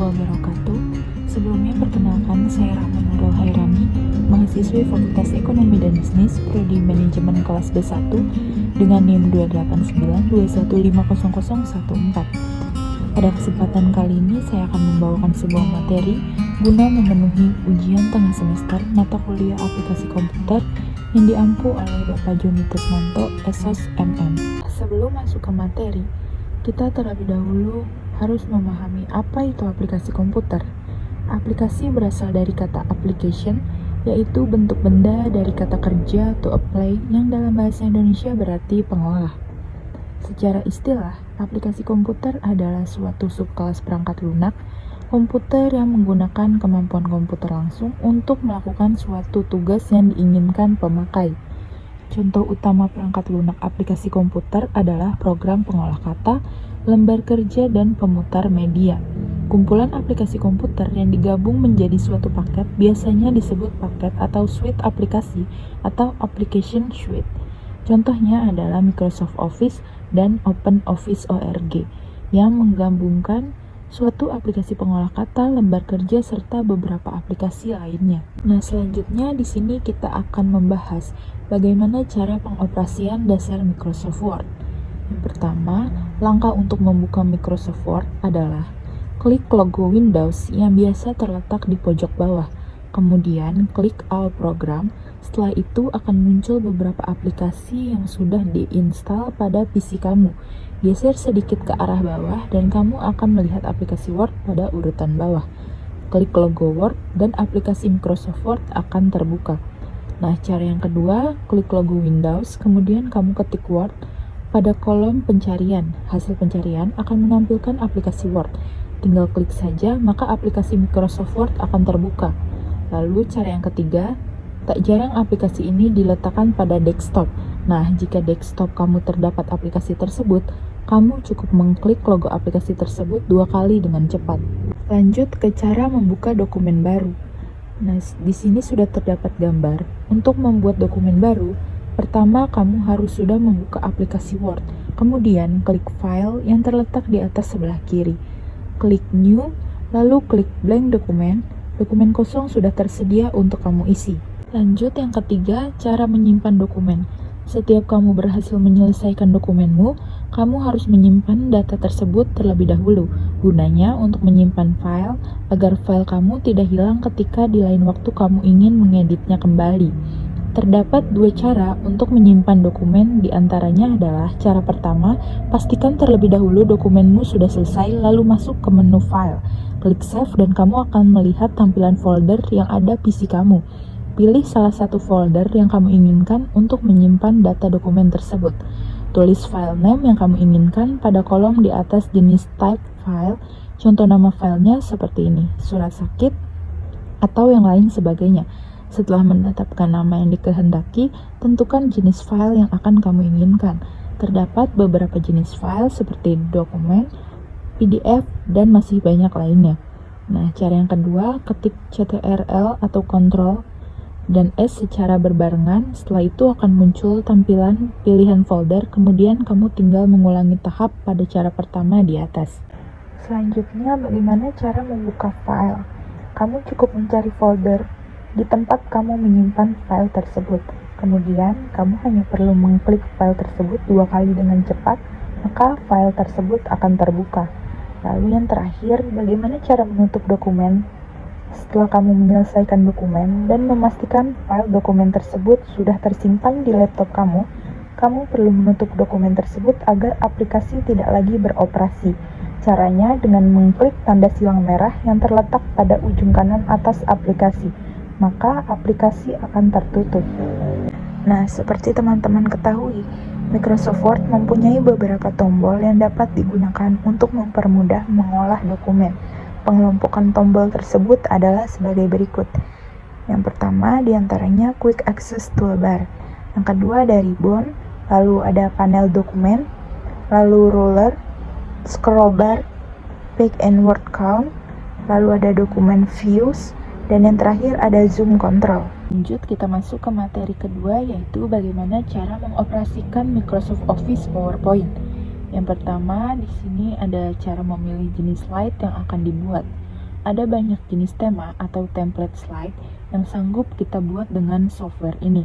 wabarakatuh. Sebelumnya perkenalkan, saya Rahma Nurul Hairani, mahasiswi Fakultas Ekonomi dan Bisnis, Prodi Manajemen kelas B1 dengan NIM 28921500014. Pada kesempatan kali ini saya akan membawakan sebuah materi guna memenuhi ujian tengah semester mata kuliah aplikasi komputer yang diampu oleh Bapak Joni Tresnanto, SOS MM. Sebelum masuk ke materi, kita terlebih dahulu harus memahami apa itu aplikasi komputer. Aplikasi berasal dari kata application, yaitu bentuk benda dari kata kerja to apply yang dalam bahasa Indonesia berarti pengolah. Secara istilah, aplikasi komputer adalah suatu subkelas perangkat lunak komputer yang menggunakan kemampuan komputer langsung untuk melakukan suatu tugas yang diinginkan pemakai. Contoh utama perangkat lunak aplikasi komputer adalah program pengolah kata, lembar kerja, dan pemutar media. Kumpulan aplikasi komputer yang digabung menjadi suatu paket biasanya disebut paket atau suite aplikasi atau application suite. Contohnya adalah Microsoft Office dan OpenOffice.org yang menggabungkan suatu aplikasi pengolah kata, lembar kerja, serta beberapa aplikasi lainnya. Nah, selanjutnya di sini kita akan membahas bagaimana cara pengoperasian dasar Microsoft Word. Yang pertama, langkah untuk membuka Microsoft Word adalah klik logo Windows yang biasa terletak di pojok bawah. Kemudian klik All Program. Setelah itu akan muncul beberapa aplikasi yang sudah diinstal pada PC kamu. Geser sedikit ke arah bawah dan kamu akan melihat aplikasi Word pada urutan bawah. Klik logo Word dan aplikasi Microsoft Word akan terbuka. Nah, cara yang kedua, klik logo Windows, kemudian kamu ketik Word. Pada kolom pencarian, hasil pencarian akan menampilkan aplikasi Word. Tinggal klik saja, maka aplikasi Microsoft Word akan terbuka. Lalu cara yang ketiga, tak jarang aplikasi ini diletakkan pada desktop. Nah, jika desktop kamu terdapat aplikasi tersebut, kamu cukup mengklik logo aplikasi tersebut 2 kali dengan cepat. Lanjut ke cara membuka dokumen baru. Nah, di sini sudah terdapat gambar. Untuk membuat dokumen baru, pertama kamu harus sudah membuka aplikasi Word. Kemudian klik file yang terletak di atas sebelah kiri. Klik New, lalu klik blank dokumen. Dokumen kosong sudah tersedia untuk kamu isi. Lanjut yang ketiga, cara menyimpan dokumen. Setiap kamu berhasil menyelesaikan dokumenmu, kamu harus menyimpan data tersebut terlebih dahulu. Gunanya untuk menyimpan file, agar file kamu tidak hilang ketika di lain waktu kamu ingin mengeditnya kembali. Terdapat 2 cara untuk menyimpan dokumen, diantaranya adalah cara pertama, pastikan terlebih dahulu dokumenmu sudah selesai lalu masuk ke menu file. Klik save dan kamu akan melihat tampilan folder yang ada PC kamu. Pilih salah satu folder yang kamu inginkan untuk menyimpan data dokumen tersebut. Tulis file name yang kamu inginkan pada kolom di atas jenis type file. Contoh nama filenya seperti ini, surat sakit atau yang lain sebagainya. Setelah menetapkan nama yang dikehendaki, tentukan jenis file yang akan kamu inginkan. Terdapat beberapa jenis file seperti dokumen, PDF, dan masih banyak lainnya. Nah, cara yang kedua, ketik CTRL atau Ctrl dan S secara berbarengan. Setelah itu akan muncul tampilan pilihan folder, kemudian kamu tinggal mengulangi tahap pada cara pertama di atas. Selanjutnya, bagaimana cara membuka file? Kamu cukup mencari folder di tempat kamu menyimpan file tersebut. Kemudian, kamu hanya perlu mengklik file tersebut 2 kali dengan cepat, maka file tersebut akan terbuka. Lalu yang terakhir, bagaimana cara menutup dokumen? Setelah kamu menyelesaikan dokumen dan memastikan file dokumen tersebut sudah tersimpan di laptop kamu, kamu perlu menutup dokumen tersebut agar aplikasi tidak lagi beroperasi. Caranya dengan mengklik tanda silang merah yang terletak pada ujung kanan atas aplikasi, maka aplikasi akan tertutup. Nah, seperti teman-teman ketahui, Microsoft Word mempunyai beberapa tombol yang dapat digunakan untuk mempermudah mengolah dokumen. Pengelompokan tombol tersebut adalah sebagai berikut. Yang pertama diantaranya Quick Access Toolbar. Yang kedua ada Ribbon, lalu ada panel dokumen, lalu Ruler, Scroll Bar, Page and Word Count, lalu ada dokumen Views, dan yang terakhir ada Zoom Control. Lanjut kita masuk ke materi kedua, yaitu bagaimana cara mengoperasikan Microsoft Office PowerPoint. Yang pertama, di sini ada cara memilih jenis slide yang akan dibuat. Ada banyak jenis tema atau template slide yang sanggup kita buat dengan software ini.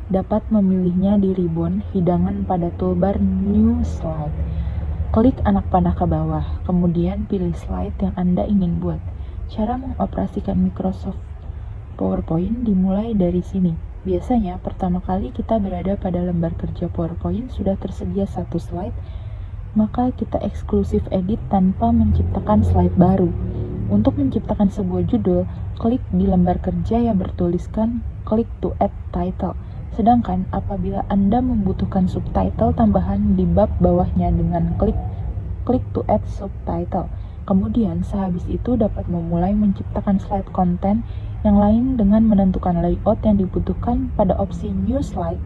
Dapat memilihnya di ribbon hidangan pada toolbar New Slide. Klik anak panah ke bawah, kemudian pilih slide yang Anda ingin buat. Cara mengoperasikan Microsoft PowerPoint dimulai dari sini. Biasanya, pertama kali kita berada pada lembar kerja PowerPoint sudah tersedia satu slide, maka kita eksklusif edit tanpa menciptakan slide baru. Untuk menciptakan sebuah judul, klik di lembar kerja yang bertuliskan Click to Add Title. Sedangkan apabila Anda membutuhkan subtitle tambahan di bab bawahnya dengan klik to add subtitle. Kemudian sehabis itu dapat memulai menciptakan slide konten yang lain dengan menentukan layout yang dibutuhkan pada opsi New Slide,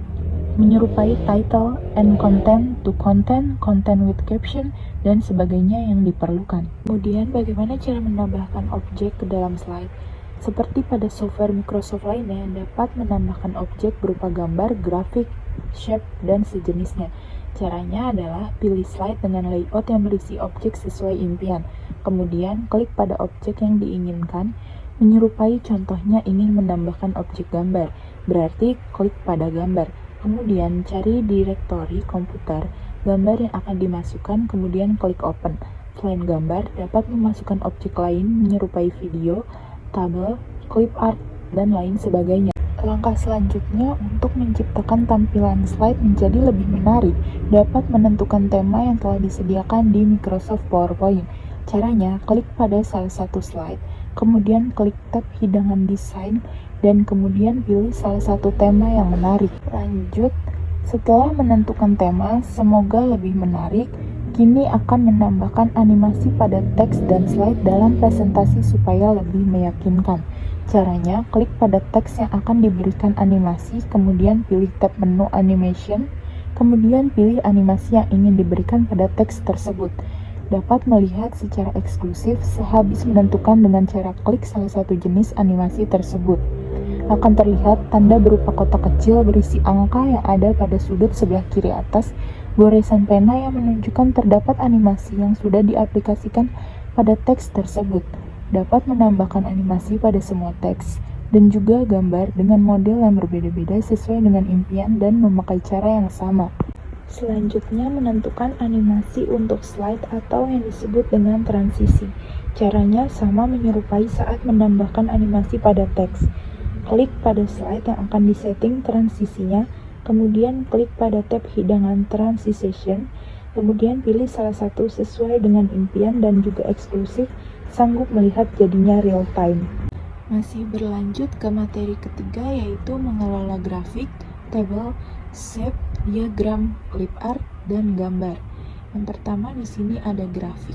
menyerupai title and content to content, content with caption, dan sebagainya yang diperlukan. Kemudian bagaimana cara menambahkan objek ke dalam slide? Seperti pada software Microsoft lainnya, dapat menambahkan objek berupa gambar, grafik, shape, dan sejenisnya. Caranya adalah pilih slide dengan layout yang berisi objek sesuai impian. Kemudian klik pada objek yang diinginkan, menyerupai contohnya ingin menambahkan objek gambar, berarti klik pada gambar. Kemudian cari direktori komputer gambar yang akan dimasukkan, kemudian klik open. Selain gambar, dapat memasukkan objek lain menyerupai video, tabel, clip art, dan lain sebagainya. Langkah selanjutnya untuk menciptakan tampilan slide menjadi lebih menarik, dapat menentukan tema yang telah disediakan di Microsoft PowerPoint. Caranya, klik pada salah satu slide, kemudian klik tab hidangan desain, dan kemudian pilih salah satu tema yang menarik. Lanjut, setelah menentukan tema, semoga lebih menarik, kini akan menambahkan animasi pada teks dan slide dalam presentasi supaya lebih meyakinkan. Caranya, klik pada teks yang akan diberikan animasi, kemudian pilih tab menu animation, kemudian pilih animasi yang ingin diberikan pada teks tersebut. Dapat melihat secara eksklusif sehabis menentukan dengan cara klik salah satu jenis animasi tersebut. Akan terlihat tanda berupa kotak kecil berisi angka yang ada pada sudut sebelah kiri atas, goresan pena yang menunjukkan terdapat animasi yang sudah diaplikasikan pada teks tersebut. Dapat menambahkan animasi pada semua teks dan juga gambar dengan model yang berbeda-beda sesuai dengan impian dan memakai cara yang sama. Selanjutnya menentukan animasi untuk slide atau yang disebut dengan transisi. Caranya sama menyerupai saat menambahkan animasi pada teks. Klik pada slide yang akan disetting transisinya, kemudian klik pada tab hidangan Transition, kemudian pilih salah satu sesuai dengan impian dan juga eksklusif, sanggup melihat jadinya real time. Masih berlanjut ke materi ketiga, yaitu mengelola grafik, tabel, shape, diagram, clip art, dan gambar. Yang pertama di sini ada grafik.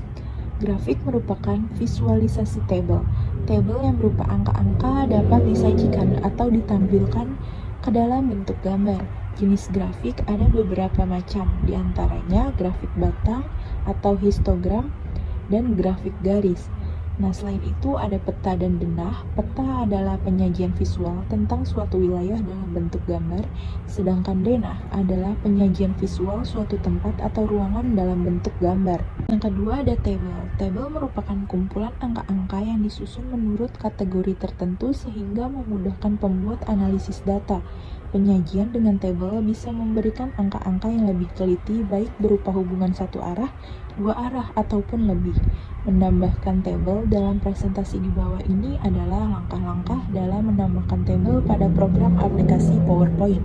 Grafik merupakan visualisasi tabel. Tabel yang berupa angka-angka dapat disajikan atau ditampilkan ke dalam bentuk gambar. Jenis grafik ada beberapa macam, diantaranya grafik batang atau histogram dan grafik garis. Nah, selain itu ada peta dan denah. Peta adalah penyajian visual tentang suatu wilayah dalam bentuk gambar, sedangkan denah adalah penyajian visual suatu tempat atau ruangan dalam bentuk gambar. Yang kedua ada tabel. Tabel merupakan kumpulan angka-angka yang disusun menurut kategori tertentu sehingga memudahkan pembuat analisis data. Penyajian dengan tabel bisa memberikan angka-angka yang lebih teliti, baik berupa hubungan satu arah, dua arah, ataupun lebih. Menambahkan tabel dalam presentasi di bawah ini adalah langkah-langkah dalam menambahkan tabel pada program aplikasi PowerPoint,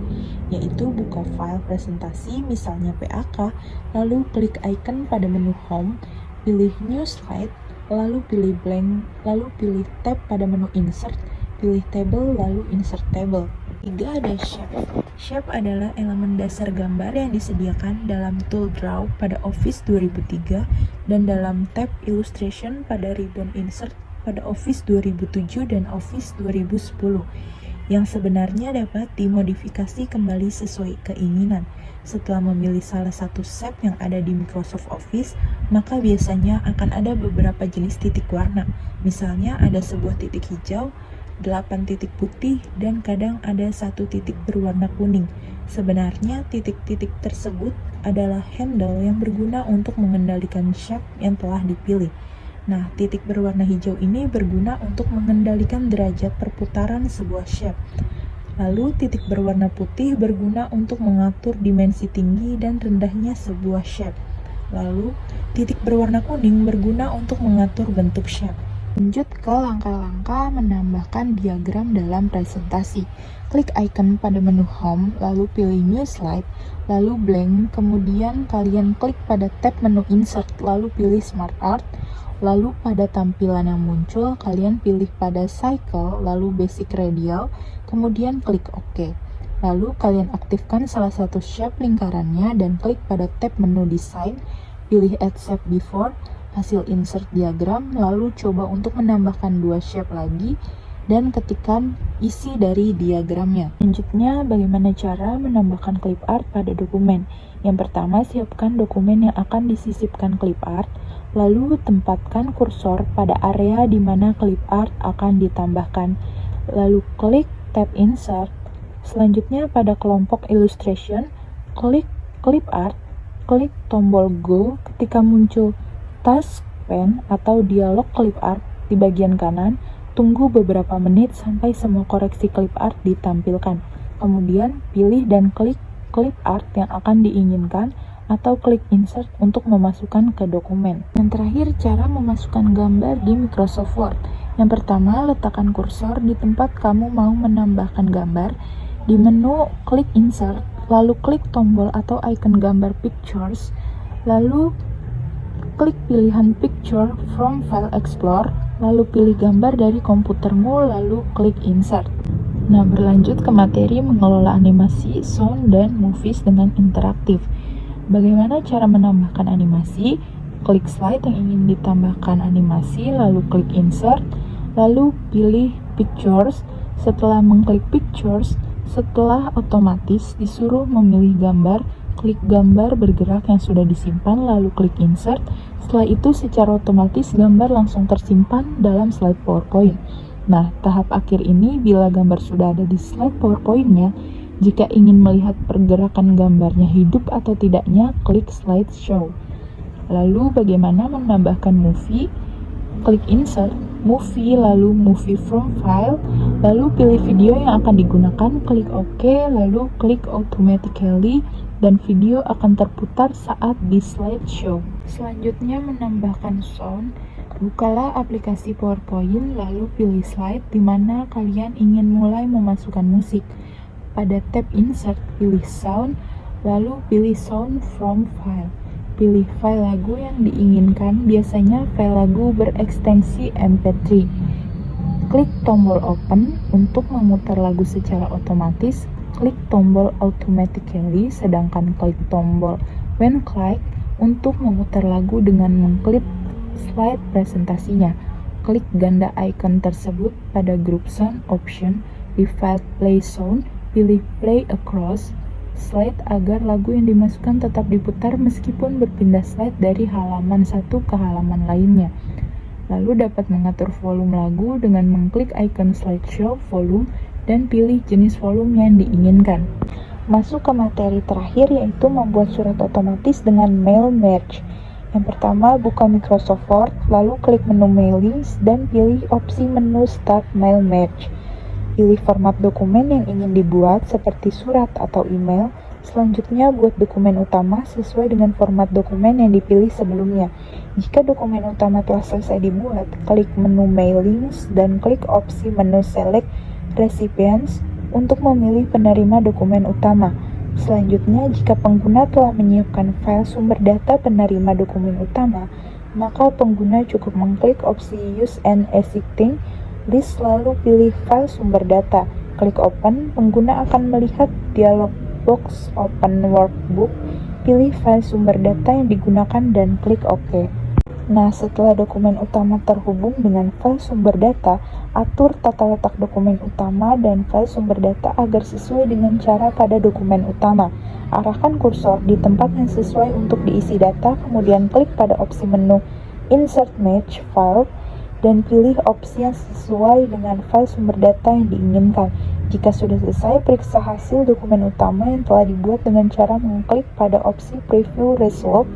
yaitu buka file presentasi, misalnya PAK, lalu klik icon pada menu Home, pilih New Slide, lalu pilih Blank, lalu pilih tab pada menu Insert, pilih Table, lalu Insert Table. 3 ada Shape. Shape adalah elemen dasar gambar yang disediakan dalam tool Draw pada Office 2003 dan dalam tab Illustration pada ribbon Insert pada Office 2007 dan Office 2010, yang sebenarnya dapat dimodifikasi kembali sesuai keinginan. Setelah memilih salah satu shape yang ada di Microsoft Office, maka biasanya akan ada beberapa jenis titik warna. Misalnya ada sebuah titik hijau, 8 titik putih, dan kadang ada 1 titik berwarna kuning. Sebenarnya titik-titik tersebut adalah handle yang berguna untuk mengendalikan shape yang telah dipilih. Nah, titik berwarna hijau ini berguna untuk mengendalikan derajat perputaran sebuah shape. Lalu, titik berwarna putih berguna untuk mengatur dimensi tinggi dan rendahnya sebuah shape. Lalu, titik berwarna kuning berguna untuk mengatur bentuk shape. Lanjut ke langkah-langkah menambahkan diagram dalam presentasi. Klik icon pada menu Home, lalu pilih New Slide, lalu blank, kemudian kalian klik pada tab menu Insert, lalu pilih Smart Art, lalu pada tampilan yang muncul, kalian pilih pada Cycle, lalu Basic Radial, kemudian klik OK. Lalu kalian aktifkan salah satu shape lingkarannya dan klik pada tab menu Design, pilih Add Shape Before, hasil insert diagram, lalu coba untuk menambahkan dua shape lagi dan ketikkan isi dari diagramnya. Selanjutnya, bagaimana cara menambahkan clip art pada dokumen? Yang pertama, siapkan dokumen yang akan disisipkan clip art, lalu tempatkan kursor pada area di mana clip art akan ditambahkan, lalu klik tab insert. Selanjutnya, pada kelompok illustration, klik clip art, klik tombol go. Ketika muncul task pane atau dialog clip art di bagian kanan, tunggu beberapa menit sampai semua koreksi clip art ditampilkan. Kemudian pilih dan klik clip art yang akan diinginkan atau klik insert untuk memasukkan ke dokumen. Yang terakhir, cara memasukkan gambar di Microsoft Word. Yang pertama, letakkan kursor di tempat kamu mau menambahkan gambar. Di menu klik insert, lalu klik tombol atau icon gambar pictures, lalu klik pilihan Picture from File Explorer, lalu pilih gambar dari komputermu, lalu klik Insert. Nah, berlanjut ke materi mengelola animasi, sound, dan movies dengan interaktif. Bagaimana cara menambahkan animasi? Klik slide yang ingin ditambahkan animasi, lalu klik Insert, lalu pilih Pictures. Setelah mengklik Pictures, setelah otomatis disuruh memilih gambar, klik gambar bergerak yang sudah disimpan, lalu klik Insert. Setelah itu secara otomatis gambar langsung tersimpan dalam slide PowerPoint. Nah, tahap akhir ini bila gambar sudah ada di slide PowerPoint-nya, jika ingin melihat pergerakan gambarnya hidup atau tidaknya, klik Slide Show. Lalu bagaimana menambahkan movie? Klik Insert, Movie, lalu Movie from File, lalu pilih video yang akan digunakan, klik OK, lalu klik Automatically, dan video akan terputar saat di slideshow. Selanjutnya, menambahkan sound. Bukalah aplikasi PowerPoint, lalu pilih slide di mana kalian ingin mulai memasukkan musik. Pada tab Insert, pilih Sound, lalu pilih Sound from File. Pilih file lagu yang diinginkan, biasanya file lagu berekstensi MP3. Klik tombol Open untuk memutar lagu secara otomatis, klik tombol Automatically, sedangkan klik tombol When Click untuk memutar lagu dengan mengklik slide presentasinya. Klik ganda icon tersebut pada Group Sound Option, di file Play Sound, pilih Play Across slide agar lagu yang dimasukkan tetap diputar meskipun berpindah slide dari halaman satu ke halaman lainnya. Lalu dapat mengatur volume lagu dengan mengklik icon slideshow volume dan pilih jenis volume yang diinginkan. Masuk ke materi terakhir, yaitu membuat surat otomatis dengan mail merge. Yang pertama, buka Microsoft Word, lalu klik menu Mailings dan pilih opsi menu Start Mail Merge. Pilih format dokumen yang ingin dibuat seperti surat atau email. Selanjutnya, buat dokumen utama sesuai dengan format dokumen yang dipilih sebelumnya. Jika dokumen utama telah selesai dibuat, klik menu Mailings dan klik opsi menu Select Recipients untuk memilih penerima dokumen utama. Selanjutnya, jika pengguna telah menyiapkan file sumber data penerima dokumen utama, maka pengguna cukup mengklik opsi Use and Existing List lalu pilih file sumber data. Klik Open, pengguna akan melihat dialog box Open Workbook. Pilih file sumber data yang digunakan dan klik OK. Nah, setelah dokumen utama terhubung dengan file sumber data, atur tata letak dokumen utama dan file sumber data agar sesuai dengan cara pada dokumen utama. Arahkan kursor di tempat yang sesuai untuk diisi data, kemudian klik pada opsi menu Insert Match File dan pilih opsi yang sesuai dengan file sumber data yang diinginkan. Jika sudah selesai, periksa hasil dokumen utama yang telah dibuat dengan cara mengklik pada opsi Preview Result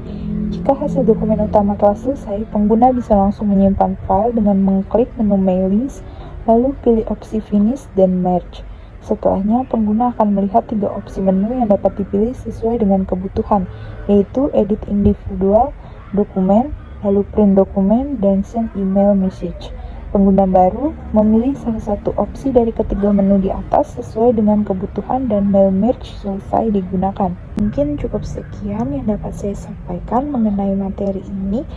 Jika hasil dokumen utama telah selesai, pengguna bisa langsung menyimpan file dengan mengklik menu Mailings, lalu pilih opsi Finish dan Merge. Setelahnya, pengguna akan melihat 3 opsi menu yang dapat dipilih sesuai dengan kebutuhan, yaitu Edit Individual, Dokumen, lalu Print Dokumen, dan Send Email Message. Pengguna baru memilih salah satu opsi dari ketiga menu di atas sesuai dengan kebutuhan dan mail merge selesai digunakan. Mungkin cukup sekian yang dapat saya sampaikan mengenai materi ini.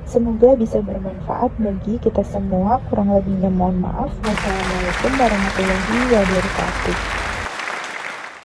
Semoga bisa bermanfaat bagi kita semua. Kurang lebihnya mohon maaf. Wassalamualaikum warahmatullahi wabarakatuh.